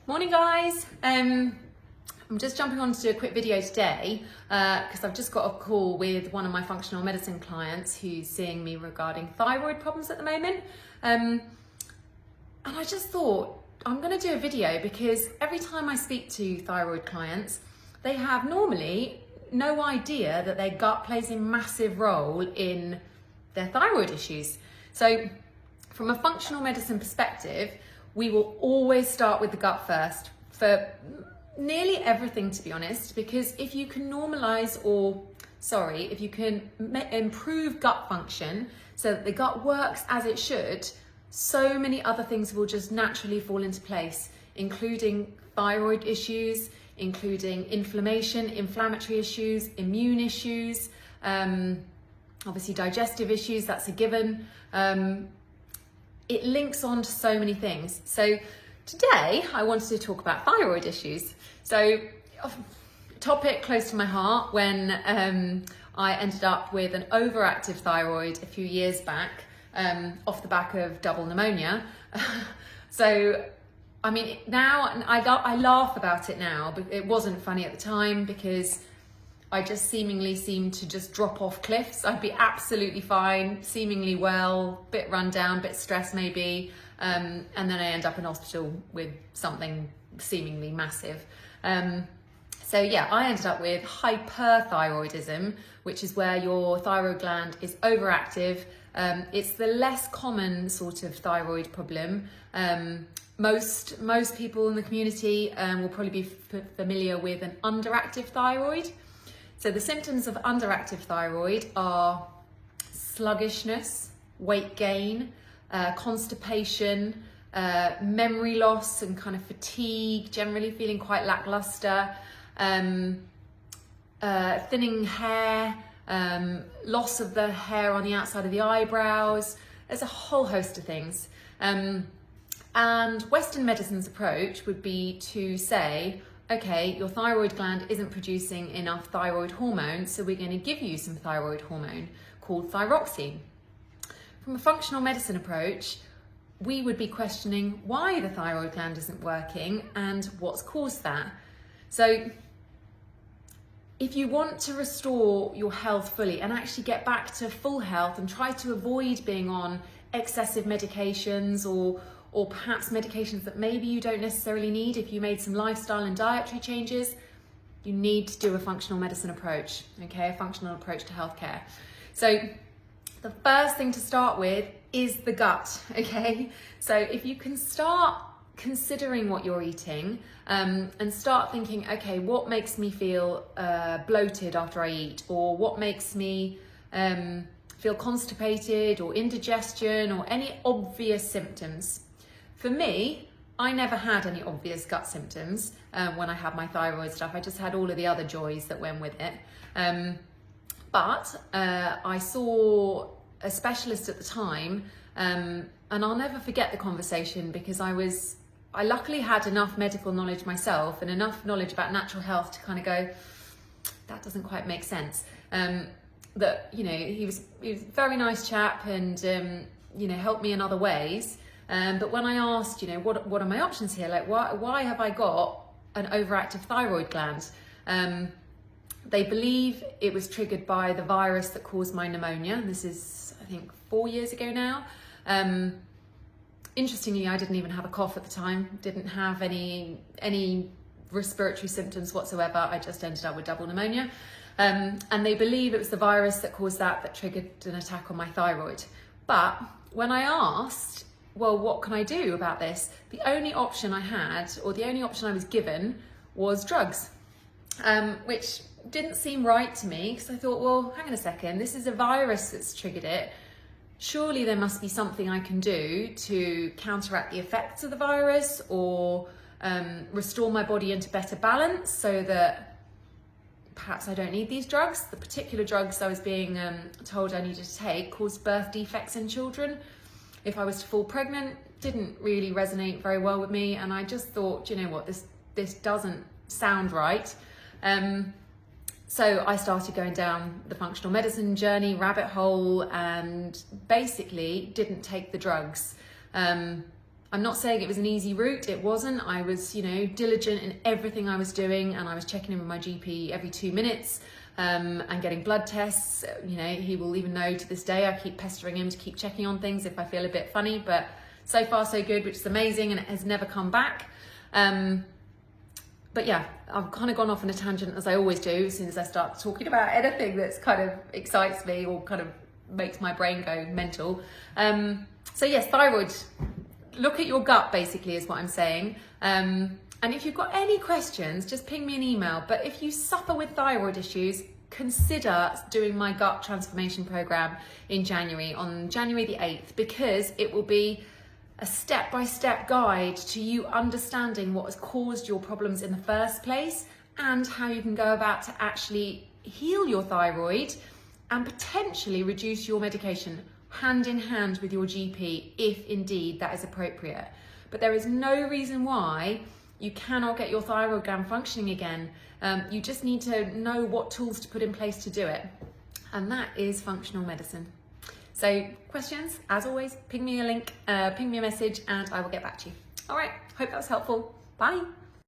Morning guys, I'm just jumping on to do a quick video today because I've just got a call with one of my functional medicine clients who's seeing me regarding thyroid problems at the moment, and I just thought I'm going to do a video because every time I speak to thyroid clients, they have normally no idea that their gut plays a massive role in their thyroid issues. So from a functional medicine perspective, we will always start with the gut first for nearly everything, to be honest, because if you can if you can improve gut function so that the gut works as it should, so many other things will just naturally fall into place, including thyroid issues, including inflammatory issues, immune issues, obviously digestive issues, that's a given. It links on to so many things. So today I wanted to talk about thyroid issues. So topic close to my heart when I ended up with an overactive thyroid a few years back off the back of double pneumonia. So I mean, now I laugh about it now, but it wasn't funny at the time because I just seemingly seemed to just drop off cliffs. I'd be absolutely fine, seemingly well, bit run down, bit stressed maybe, and then I end up in hospital with something seemingly massive. So yeah, I ended up with hyperthyroidism, which is where your thyroid gland is overactive. It's the less common sort of thyroid problem. Most people in the community will probably be familiar with an underactive thyroid. So the symptoms of underactive thyroid are sluggishness, weight gain, constipation, memory loss and kind of fatigue, generally feeling quite lackluster, thinning hair, loss of the hair on the outside of the eyebrows. There's a whole host of things. And Western medicine's approach would be to say, okay, your thyroid gland isn't producing enough thyroid hormone, so we're going to give you some thyroid hormone called thyroxine. From a functional medicine approach, we would be questioning why the thyroid gland isn't working and what's caused that. So if you want to restore your health fully and actually get back to full health and try to avoid being on excessive medications or perhaps medications that maybe you don't necessarily need, if you made some lifestyle and dietary changes, you need to do a functional medicine approach, okay? A functional approach to healthcare. So the first thing to start with is the gut, okay? So if you can start considering what you're eating and start thinking, okay, what makes me feel bloated after I eat, or what makes me feel constipated or indigestion or any obvious symptoms. For me, I never had any obvious gut symptoms when I had my thyroid stuff. I just had all of the other joys that went with it. But I saw a specialist at the time, and I'll never forget the conversation because I luckily had enough medical knowledge myself and enough knowledge about natural health to kind of go, that doesn't quite make sense. That, you know, he was a very nice chap and, you know, helped me in other ways. But when I asked, you know, what are my options here? Like, why have I got an overactive thyroid gland? They believe it was triggered by the virus that caused my pneumonia. This is, I think, 4 years ago now. Interestingly, I didn't even have a cough at the time. Didn't have any respiratory symptoms whatsoever. I just ended up with double pneumonia. And they believe it was the virus that caused that triggered an attack on my thyroid. But when I asked, well, what can I do about this? The only option I had, or the only option I was given, was drugs, which didn't seem right to me because I thought, well, hang on a second, this is a virus that's triggered it. Surely there must be something I can do to counteract the effects of the virus or restore my body into better balance so that perhaps I don't need these drugs. The particular drugs I was being told I needed to take caused birth defects in children. If I was to fall pregnant, didn't really resonate very well with me, and I just thought, you know what, this doesn't sound right. So I started going down the functional medicine journey, rabbit hole, and basically didn't take the drugs. I'm not saying it was an easy route, it wasn't. I was, diligent in everything I was doing, and I was checking in with my GP every 2 minutes and getting blood tests. He will even know to this day, I keep pestering him to keep checking on things if I feel a bit funny, but so far so good, which is amazing, and it has never come back. But yeah, I've kind of gone off on a tangent, as I always do as soon as I start talking about anything that's kind of excites me or kind of makes my brain go mental. So yes, thyroid. Look at your gut, basically, is what I'm saying. And if you've got any questions, just ping me an email. But if you suffer with thyroid issues, consider doing my gut transformation program in January, on January the 8th, because it will be a step-by-step guide to you understanding what has caused your problems in the first place and how you can go about to actually heal your thyroid and potentially reduce your medication hand in hand with your GP, if indeed that is appropriate. But there is no reason why you cannot get your thyroid gland functioning again. You just need to know what tools to put in place to do it. And that is functional medicine. So questions, as always, ping me a link, ping me a message, and I will get back to you. All right, hope that was helpful. Bye.